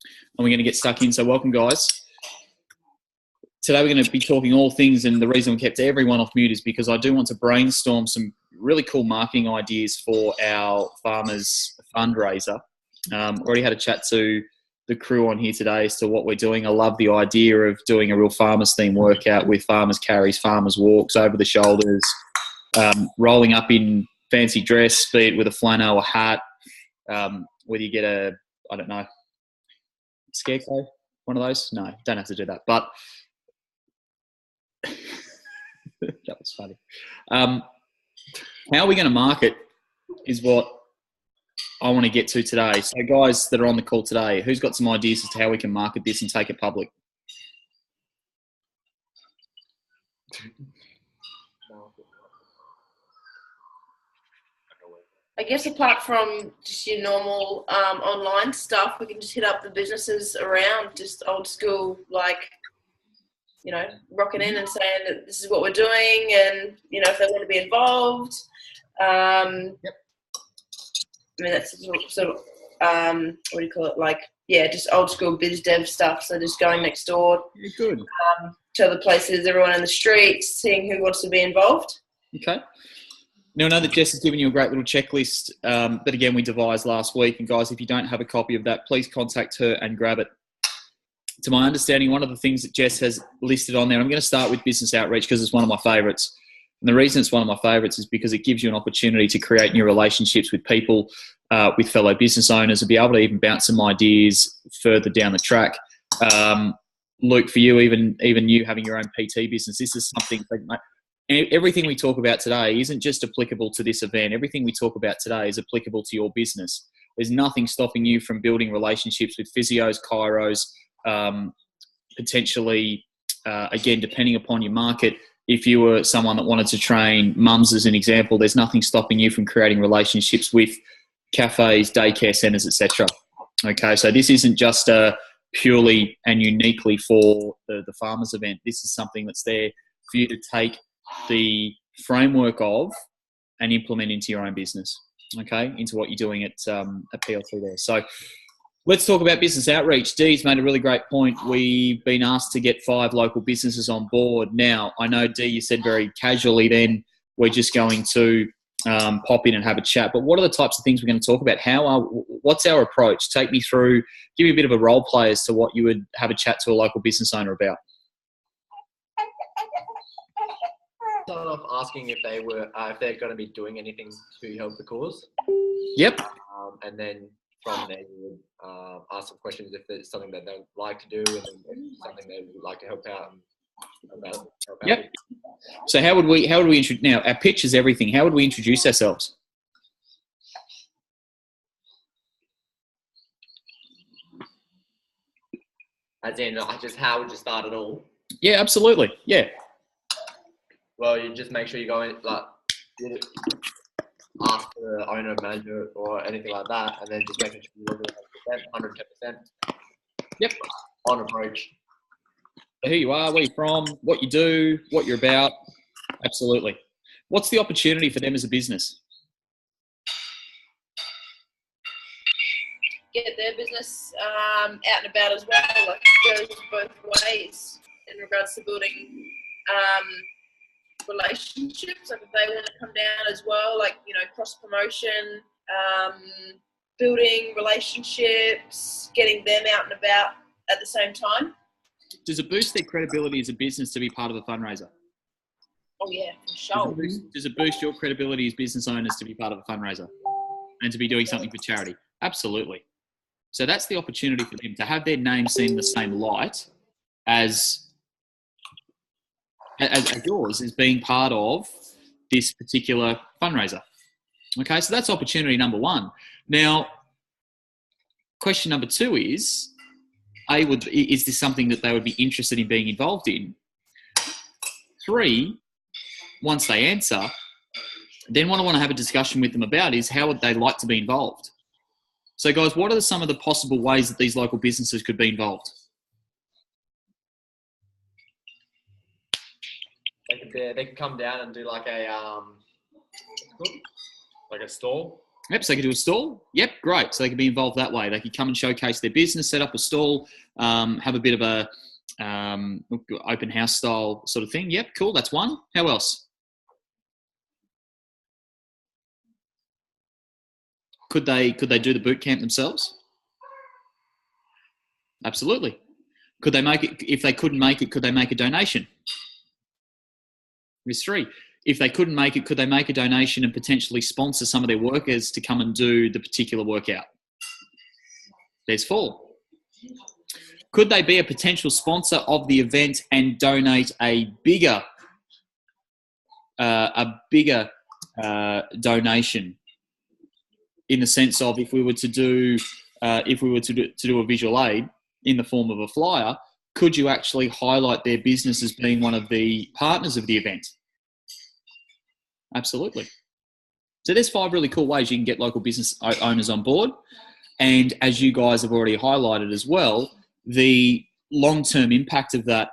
and we're going to get stuck in. So welcome, guys. Today we're going to be talking all things, and the reason we kept everyone off mute is because I do want to brainstorm some really cool marketing ideas for our farmers fundraiser. Already had a chat to the crew on here today as to what we're doing. I love the idea of doing a real farmers theme workout with farmers carries, farmers walks, over the shoulders, rolling up in fancy dress, be it with a flannel, a hat, whether you get a, I don't know, scarecrow, one of those. No, don't have to do that. But that was funny. How are we going to market is what I want to get to today. So guys that are on the call today, who's got some ideas as to how we can market this and take it public? I guess apart from just your normal online stuff, we can just hit up the businesses around, just old school, like, you know, rocking in and saying that this is what we're doing, and, you know, if they want to be involved. Yep. I mean, that's sort of what do you call it? Like, yeah, just old school biz dev stuff. So just going next door Good. to other places, everyone in the streets, seeing who wants to be involved. Okay. Now, I know that Jess has given you a great little checklist that, again, we devised last week. And, guys, if you don't have a copy of that, please contact her and grab it. To my understanding, one of the things that Jess has listed on there, I'm going to start with business outreach because it's one of my favourites. And the reason it's one of my favourites is because it gives you an opportunity to create new relationships with people, with fellow business owners, and be able to even bounce some ideas further down the track. Luke, for you, even you having your own PT business, this is something that everything we talk about today isn't just applicable to this event. Everything we talk about today is applicable to your business. There's nothing stopping you from building relationships with physios, chiros, potentially, again, depending upon your market. If you were someone that wanted to train mums, as an example, there's nothing stopping you from creating relationships with cafes, daycare centres, etc. Okay, so this isn't just purely and uniquely for the farmers event. This is something that's there for you to take the framework of and implement into your own business, okay, into what you're doing at PLC there. So let's talk about business outreach. Dee's made a really great point. We've been asked to get 5 local businesses on board. Now, I know, Dee, you said very casually then we're just going to pop in and have a chat. But what are the types of things we're going to talk about? What's our approach? Take me through, give me a bit of a role play as to what you would have a chat to a local business owner about. Start off asking if they're going to be doing anything to help the cause. Yep. And then from there, you would ask some questions if there's something that they'd like to do and if something they would like to help out. Yep. So how would we introduce? Now, our pitch is everything. How would we introduce ourselves? As in, just how would you start it all? Yeah, absolutely. Yeah. Well, you just make sure you go in, like, ask the owner, manager, or anything like that, and then just making sure you look at 110%. Yep. On approach. So who you are, where you're from, what you do, what you're about. Absolutely. What's the opportunity for them as a business? Get their business out and about as well. Like, it goes both ways in regards to building relationships. Like, if they want to come down as well, like, you know, cross promotion, building relationships, getting them out and about at the same time. Does it boost their credibility as a business to be part of a fundraiser? Oh yeah, for sure. Does it boost your credibility as business owners to be part of a fundraiser and to be doing something for charity? Absolutely. So that's the opportunity for them to have their name seen in the same light as yours, as being part of this particular fundraiser. Okay, so that's opportunity number 1. Now, question number 2 is, is this something that they would be interested in being involved in? 3, once they answer, then what I want to have a discussion with them about is how would they like to be involved? So guys, what are some of the possible ways that these local businesses could be involved? They could come down and do like a stall. Yep, so they could do a stall. Yep, great. So they could be involved that way. They could come and showcase their business, set up a stall, have a bit of a open house style sort of thing. Yep, cool. That's one. How else? Could they do the boot camp themselves? Absolutely. Could they make it? If they couldn't make it, could they make a donation? There's three. If they couldn't make it, could they make a donation and potentially sponsor some of their workers to come and do the particular workout? There's four. Could they be a potential sponsor of the event and donate a bigger donation, in the sense of if we were to do a visual aid in the form of a flyer, could you actually highlight their business as being one of the partners of the event? Absolutely. So there's 5 really cool ways you can get local business owners on board. And as you guys have already highlighted as well, the long-term impact of that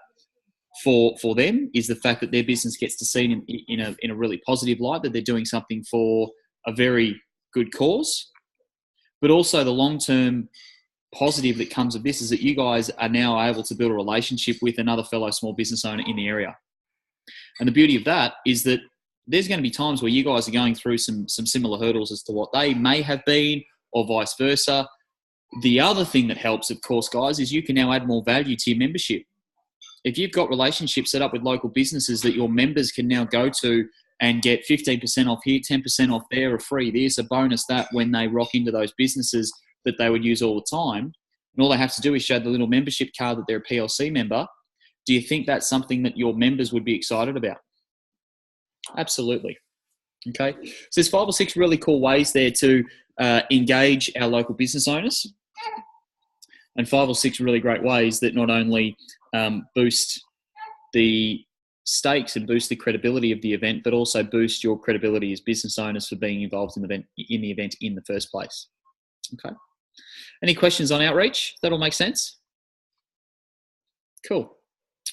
for them is the fact that their business gets to see in a really positive light, that they're doing something for a very good cause. But also the long-term positive that comes of this is that you guys are now able to build a relationship with another fellow small business owner in the area. And the beauty of that is that there's going to be times where you guys are going through some similar hurdles as to what they may have been, or vice versa. The other thing that helps, of course, guys, is you can now add more value to your membership. If you've got relationships set up with local businesses that your members can now go to and get 15% off here, 10% off there, a free this, a bonus that, when they rock into those businesses that they would use all the time, and all they have to do is show the little membership card that they're a PLC member, do you think that's something that your members would be excited about? Absolutely. Okay. So there's 5 or 6 really cool ways there to engage our local business owners, and 5 or 6 really great ways that not only boost the stakes and boost the credibility of the event, but also boost your credibility as business owners for being involved in the event in the first place. Okay. Any questions on outreach? That all make sense? Cool.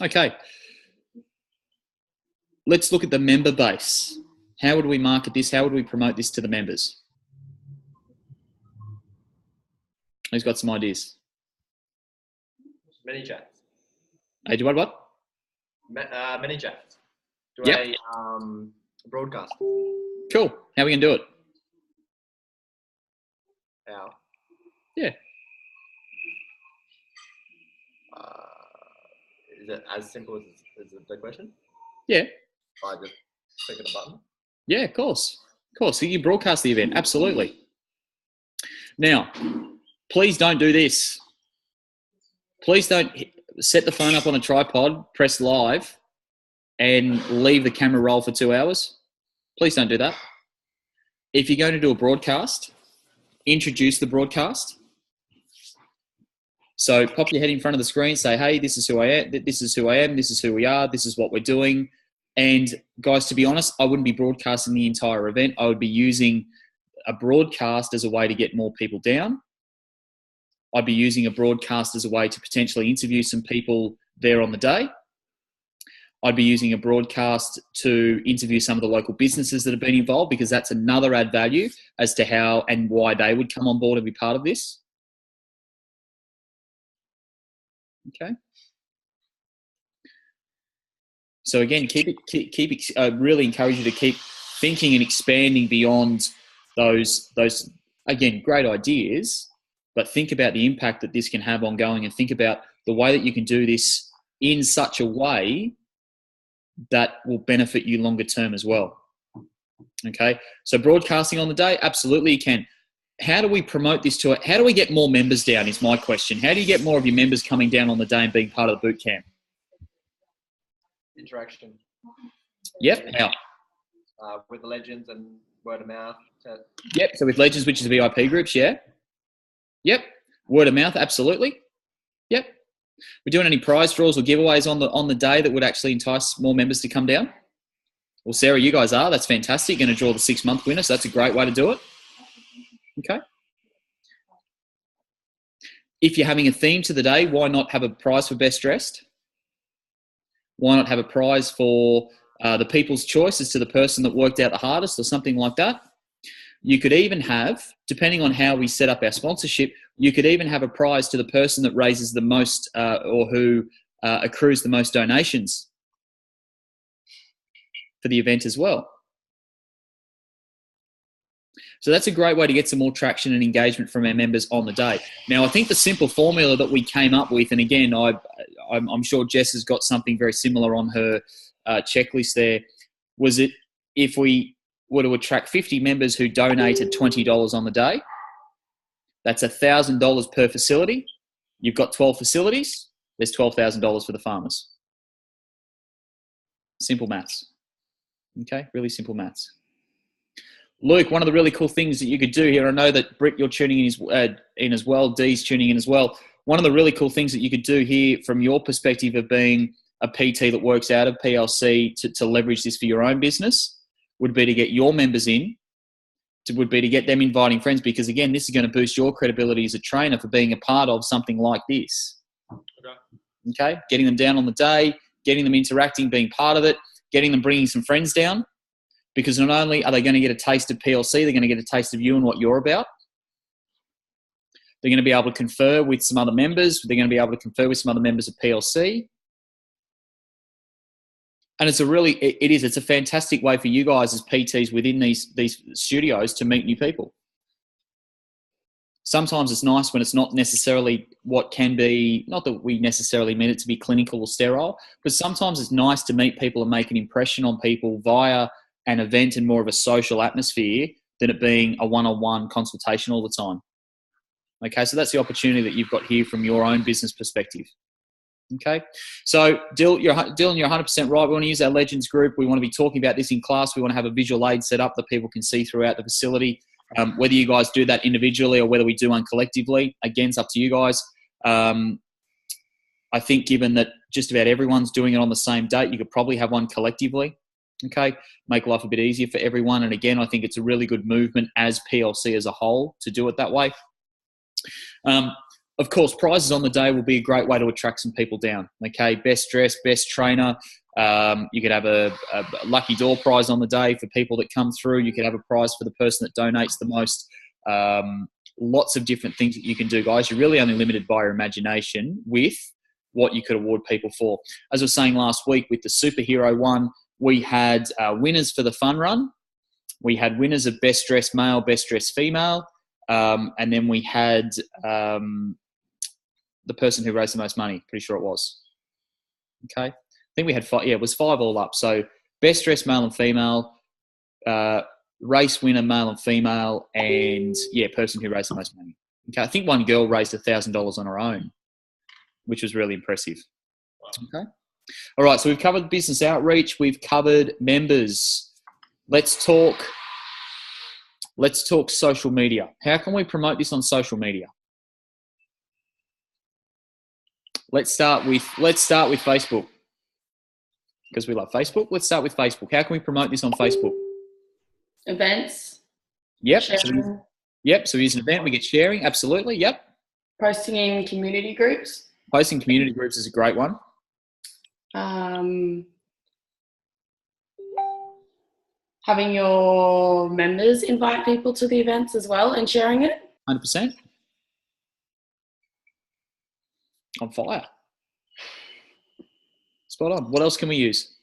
Okay. Let's look at the member base. How would we market this? How would we promote this to the members? Who's got some ideas? Many chats. Hey, do what? Many chats. Do yep. a broadcast. Cool. How are we going to do it? How? Yeah. Is it as simple as the question? Yeah. By just clicking a button? Yeah, of course. Of course. So you broadcast the event. Absolutely. Now, please don't do this. Please don't set the phone up on a tripod, press live, and leave the camera roll for 2 hours. Please don't do that. If you're going to do a broadcast, introduce the broadcast. So pop your head in front of the screen, say, hey, this is who I am, this is who I am, this is who we are, this is what we're doing. And guys, to be honest, I wouldn't be broadcasting the entire event. I would be using a broadcast as a way to get more people down. I'd be using a broadcast as a way to potentially interview some people there on the day. I'd be using a broadcast to interview some of the local businesses that have been involved, because that's another add value as to how and why they would come on board and be part of this. Okay. So again, really encourage you to keep thinking and expanding beyond those again, great ideas, but think about the impact that this can have ongoing, and think about the way that you can do this in such a way that will benefit you longer term as well. Okay. So broadcasting on the day, absolutely you can. How do we promote this to it? How do we get more members down is my question. How do you get more of your members coming down on the day and being part of the boot camp? Interaction. Yep. How? With the legends and word of mouth. Yep. So with legends, which is the VIP groups, yeah. Yep. Word of mouth, absolutely. Yep. We're doing any prize draws or giveaways on the day that would actually entice more members to come down? Well, Sarah, you guys are. That's fantastic. You're going to draw the 6-month winner, so that's a great way to do it. Okay. If you're having a theme to the day, why not have a prize for best dressed? Why not have a prize for the people's choice as to the person that worked out the hardest or something like that? you could even have, depending on how we set up our sponsorship, you could even have a prize to the person that raises the most or who accrues the most donations for the event as well. So that's a great way to get some more traction and engagement from our members on the day. Now, I think the simple formula that we came up with, and again, I'm sure Jess has got something very similar on her checklist there, was it if we were to attract 50 members who donated $20 on the day, that's $1,000 per facility. You've got 12 facilities. There's $12,000 for the farmers. Simple maths. Okay, really simple maths. Luke, one of the really cool things that you could do here, I know that Britt, you're tuning in as well, Dee's tuning in as well. One of the really cool things that you could do here from your perspective of being a PT that works out of PLC to leverage this for your own business would be to get your members in, would be to get them inviting friends, because again, this is going to boost your credibility as a trainer for being a part of something like this. Okay? Getting them down on the day, getting them interacting, being part of it, getting them bringing some friends down. Because not only are they going to get a taste of PLC, they're going to get a taste of you and what you're about. They're going to be able to confer with some other members. They're going to be able to confer with some other members of PLC. And it's a fantastic way for you guys as PTs within these studios to meet new people. Sometimes it's nice when it's not necessarily what can be, not that we necessarily mean it to be clinical or sterile, but sometimes it's nice to meet people and make an impression on people via an event and more of a social atmosphere than it being a one-on-one consultation all the time. Okay, so that's the opportunity that you've got here from your own business perspective. Okay, so Dylan, you're 100% right. We want to use our Legends group. We want to be talking about this in class. We want to have a visual aid set up that people can see throughout the facility. Whether you guys do that individually or whether we do one collectively, again, it's up to you guys. I think given that just about everyone's doing it on the same date, you could probably have one collectively. Okay, make life a bit easier for everyone. And again, I think it's a really good movement as PLC as a whole to do it that way. Of course, prizes on the day will be a great way to attract some people down. Okay, best dress, best trainer. You could have a lucky door prize on the day for people that come through. You could have a prize for the person that donates the most. Lots of different things that you can do, guys. You're really only limited by your imagination with what you could award people for. As I was saying last week with the superhero one, we had winners for the fun run. We had winners of best dressed male, best dressed female. And then we had the person who raised the most money. Pretty sure it was. Okay. I think we had 5. Yeah, it was 5 all up. So best dressed male and female, race winner male and female, and person who raised the most money. Okay. I think one girl raised $1,000 on her own, which was really impressive. Okay. All right, so we've covered business outreach. We've covered members. Let's talk social media. How can we promote this on social media? Let's start with Facebook, because we love Facebook. Let's start with Facebook. How can we promote this on Facebook? Events. Yep. Sharing. So we use an event. We get sharing. Absolutely. Yep. Posting in community groups. Posting community groups is a great one. Having your members invite people to the events as well and sharing it. 100%. On fire. Spot on. What else can we use?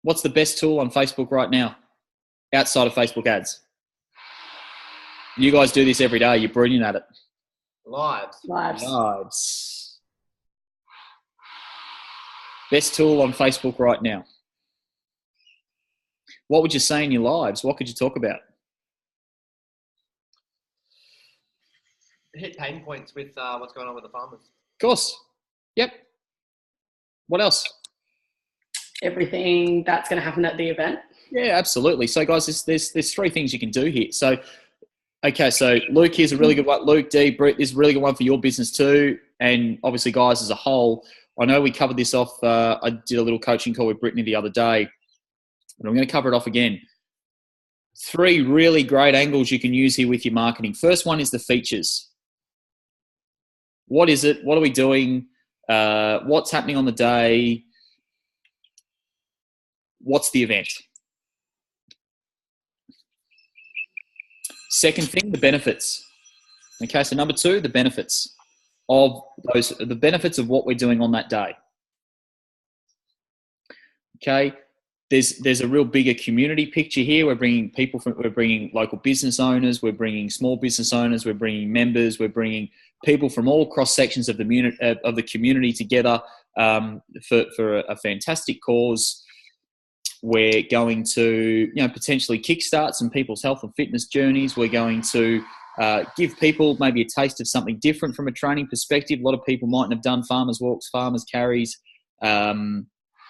What's the best tool on Facebook right now outside of Facebook ads? You guys do this every day. You're brilliant at it. Lives. Best tool on Facebook right now. What would you say in your lives? What could you talk about? Hit pain points with what's going on with the farmers. Of course. Yep. What else? Everything that's going to happen at the event. Yeah, absolutely. So, guys, there's 3 things you can do here. So, okay, so Luke, here's a really good one. Luke, Dee, Britt, this is a really good one for your business too. And obviously, guys, as a whole, I know we covered this off. I did a little coaching call with Brittany the other day, but I'm going to cover it off again. 3 really great angles you can use here with your marketing. First one is the features. What is it? What are we doing? What's happening on the day? What's the event? Second thing, the benefits. Okay, so number 2, the benefits of what we're doing on that day. Okay, there's a real bigger community picture here. We're bringing local business owners, we're bringing small business owners, we're bringing members, we're bringing people from all cross sections of the community together for a fantastic cause. We're going to potentially kickstart some people's health and fitness journeys. We're going to give people maybe a taste of something different from a training perspective. A lot of people mightn't have done farmers walks, farmers carries.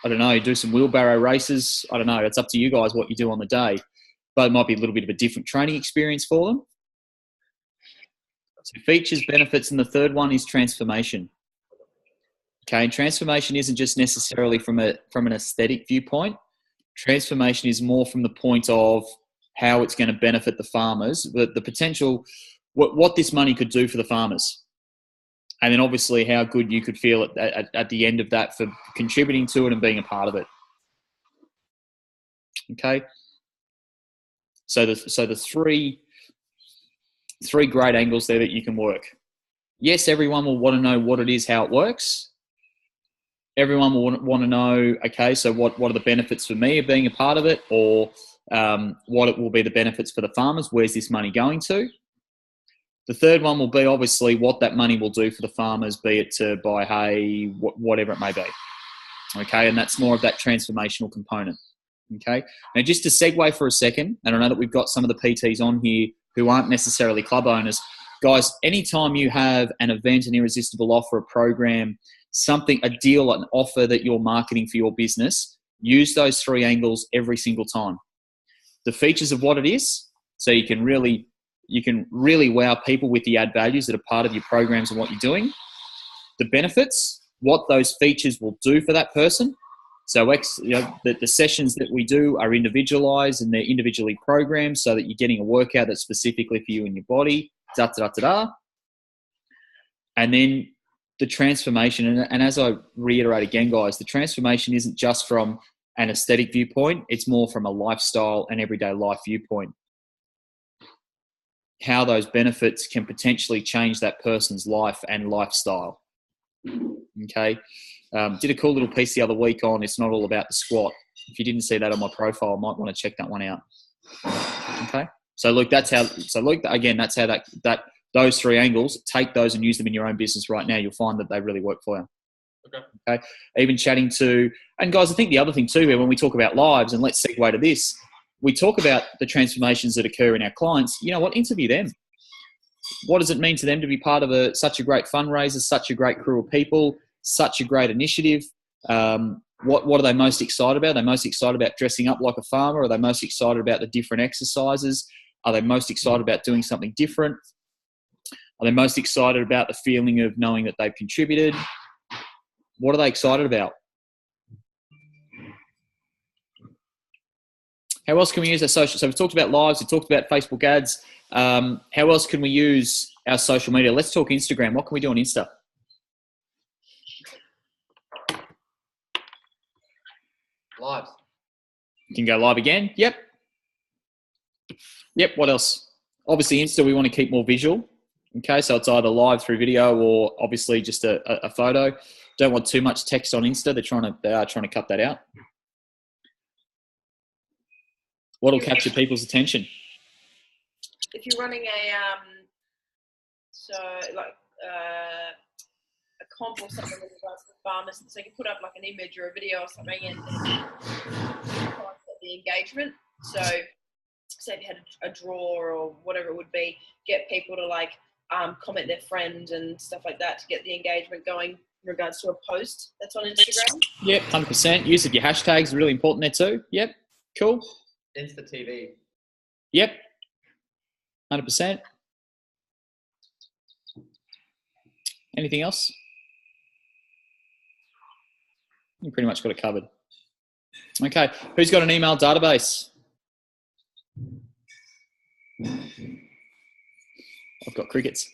I don't know, do some wheelbarrow races. I don't know. It's up to you guys what you do on the day, but it might be a little bit of a different training experience for them. So features, benefits, and the third one is transformation. Okay, and transformation isn't just necessarily from an aesthetic viewpoint. Transformation is more from the point of how it's going to benefit the farmers, the potential, what this money could do for the farmers. And then obviously how good you could feel at the end of that for contributing to it and being a part of it. Okay. So the three great angles there that you can work. Yes, everyone will want to know what it is, how it works. Everyone will want to know, okay, so what are the benefits for me of being a part of it, or what it will be the benefits for the farmers? Where's this money going to? The third one will be obviously what that money will do for the farmers, be it to buy hay, whatever it may be. Okay, and that's more of that transformational component. Okay, now just to segue for a second, and I know that we've got some of the PTs on here who aren't necessarily club owners. Guys, anytime you have an event, an irresistible offer, a program, something, a deal, an offer that you're marketing for your business, use those 3 angles every single time. The features of what it is, so you can really wow people with the add values that are part of your programs and what you're doing. The benefits, what those features will do for that person. So the sessions that we do are individualized and they're individually programmed so that you're getting a workout that's specifically for you and your body. And then the transformation, and as I reiterate again, guys, the transformation isn't just from an aesthetic viewpoint, it's more from a lifestyle and everyday life viewpoint. How those benefits can potentially change that person's life and lifestyle. Okay. Did a cool little piece the other week on It's Not All About the Squat. If you didn't see that on my profile, I might want to check that one out. Okay. So look, that's how those 3 angles, take those and use them in your own business right now. You'll find that they really work for you. Okay. Even chatting to, and guys, I think the other thing too here, when we talk about lives, and let's segue to this, we talk about the transformations that occur in our clients. You know what? Interview them. What does it mean to them to be part of such a great fundraiser, such a great crew of people, such a great initiative? What are they most excited about? Are they most excited about dressing up like a farmer? Are they most excited about the different exercises? Are they most excited about doing something different? Are they most excited about the feeling of knowing that they've contributed? What are they excited about? How else can we use our social? So we've talked about lives, we've talked about Facebook ads. How else can we use our social media? Let's talk Instagram. What can we do on Insta? Lives. You can go live again. Yep. What else? Obviously, Insta, we want to keep more visual. Okay, so it's either live through video or obviously just a photo. Don't want too much text on Insta. They are trying to cut that out. What'll capture people's attention? If you're running a comp or something with regards to farmers, so you can put up like an image or a video or something and the engagement. So say if you had a draw or whatever it would be, get people to like comment their friend and stuff like that to get the engagement going in regards to a post that's on Instagram. Yep, 100%. Use of your hashtags is really important there too. Yep, cool. Insta TV. Yep, 100%. Anything else? You pretty much got it covered. Okay, who's got an email database? I've got crickets.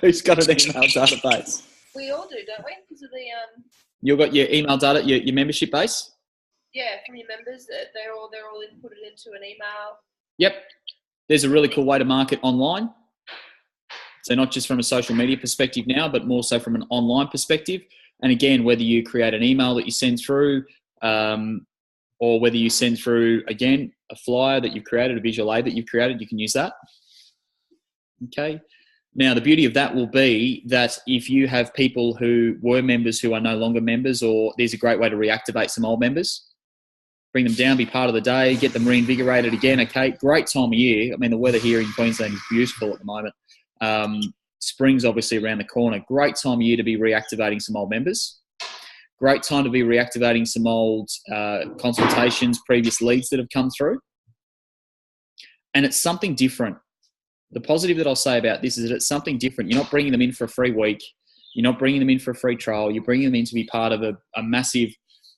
Who's got an email database? We all do, don't we? Because of the You've got your email data, your membership base. Yeah, from your members, they're all inputted into an email. Yep. There's a really cool way to market online. So not just from a social media perspective now, but more so from an online perspective. And again, whether you create an email that you send through, or whether you send through, again, a flyer that you've created, a visual aid that you've created, you can use that. Okay. Now, the beauty of that will be that if you have people who were members who are no longer members, or there's a great way to reactivate some old members, bring them down, be part of the day, get them reinvigorated again. Okay, great time of year. I mean, the weather here in Queensland is beautiful at the moment. Spring's obviously around the corner. Great time of year to be reactivating some old members. Great time to be reactivating some old consultations, previous leads that have come through. And it's something different. The positive that I'll say about this is that it's something different. You're not bringing them in for a free week. You're not bringing them in for a free trial. You're bringing them in to be part of a massive,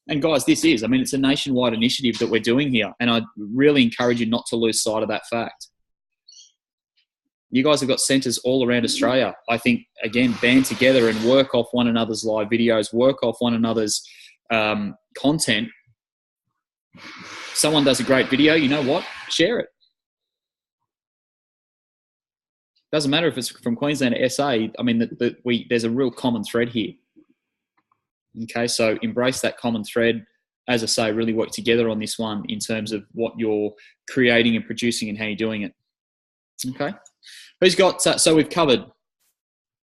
and guys, it's a nationwide initiative that we're doing here. And I really encourage you not to lose sight of that fact. You guys have got centres all around Australia. I think, again, band together and work off one another's live videos, work off one another's content. Someone does a great video, you know what? Share it. Doesn't matter if it's from Queensland to SA. I mean, there's a real common thread here. Okay, so embrace that common thread. As I say, really work together on this one in terms of what you're creating and producing and how you're doing it. Okay. Who's got, so we've covered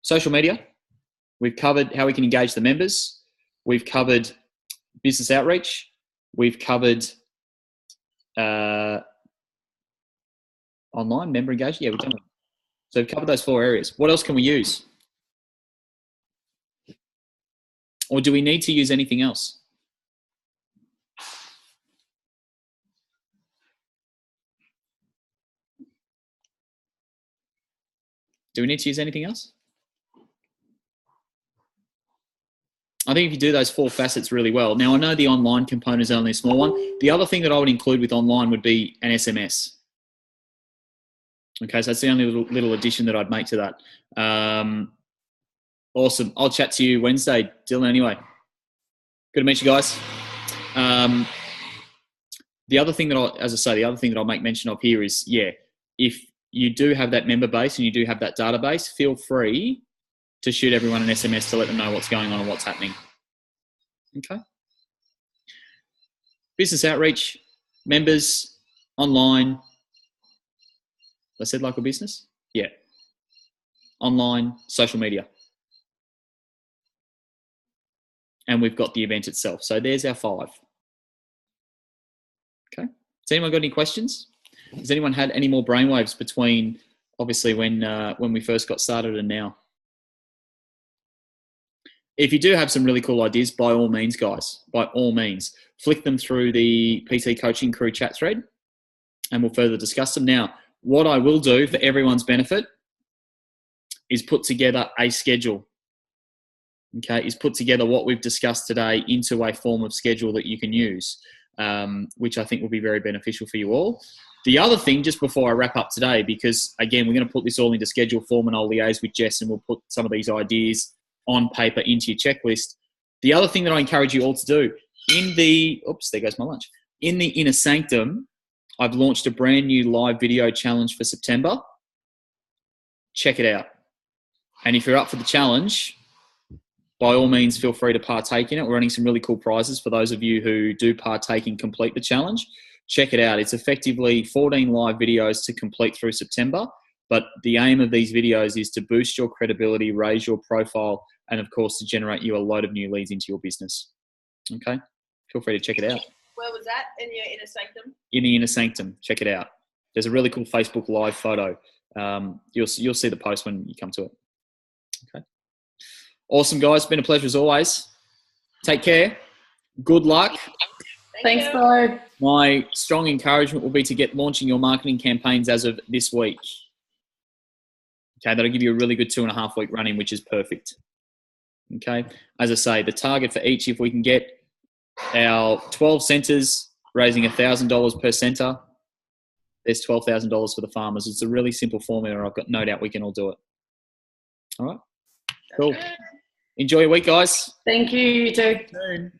social media. We've covered how we can engage the members. We've covered business outreach. We've covered online member engagement. Yeah, we've done it. So we've covered those 4 areas. What else can we use? Or do we need to use anything else? Do we need to use anything else? I think if you do those 4 facets really well. Now, I know the online component is only a small one. The other thing that I would include with online would be an SMS. Okay, so that's the only little addition that I'd make to that. Awesome. I'll chat to you Wednesday, Dylan, anyway. Good to meet you guys. The other thing that I'll make mention of here is, if you do have that member base and you do have that database, feel free to shoot everyone an SMS to let them know what's going on and what's happening. Okay. Business outreach, members, online. I said local business? Yeah. Online, social media. And we've got the event itself. So there's our 5. Okay. Has anyone got any questions? Has anyone had any more brainwaves between, obviously, when we first got started and now? If you do have some really cool ideas, by all means, guys, by all means, flick them through the PT Coaching Crew chat thread and we'll further discuss them. Now, what I will do for everyone's benefit is put together a schedule. Okay, is put together what we've discussed today into a form of schedule that you can use, which I think will be very beneficial for you all. The other thing, just before I wrap up today, because again, we're going to put this all into schedule form and I'll liaise with Jess and we'll put some of these ideas on paper into your checklist. The other thing that I encourage you all to do in the, there goes my lunch. In the Inner Sanctum, I've launched a brand new live video challenge for September. Check it out. And if you're up for the challenge, by all means, feel free to partake in it. We're running some really cool prizes for those of you who do partake and complete the challenge. Check it out. It's effectively 14 live videos to complete through September. But the aim of these videos is to boost your credibility, raise your profile, and of course, to generate you a load of new leads into your business. Okay? Feel free to check it out. Where was that? In your Inner Sanctum? In the Inner Sanctum. Check it out. There's a really cool Facebook Live photo. You'll see the post when you come to it. Okay. Awesome, guys. Been a pleasure as always. Take care. Good luck. Thanks, bro. My strong encouragement will be to get launching your marketing campaigns as of this week. Okay, that'll give you a really good 2.5 week run in, which is perfect. Okay, as I say, the target for each, if we can get our 12 centres raising $1,000 per centre, there's $12,000 for the farmers. It's a really simple formula. I've got no doubt we can all do it. All right, cool. Enjoy your week, guys. Thank you, you too. Bye.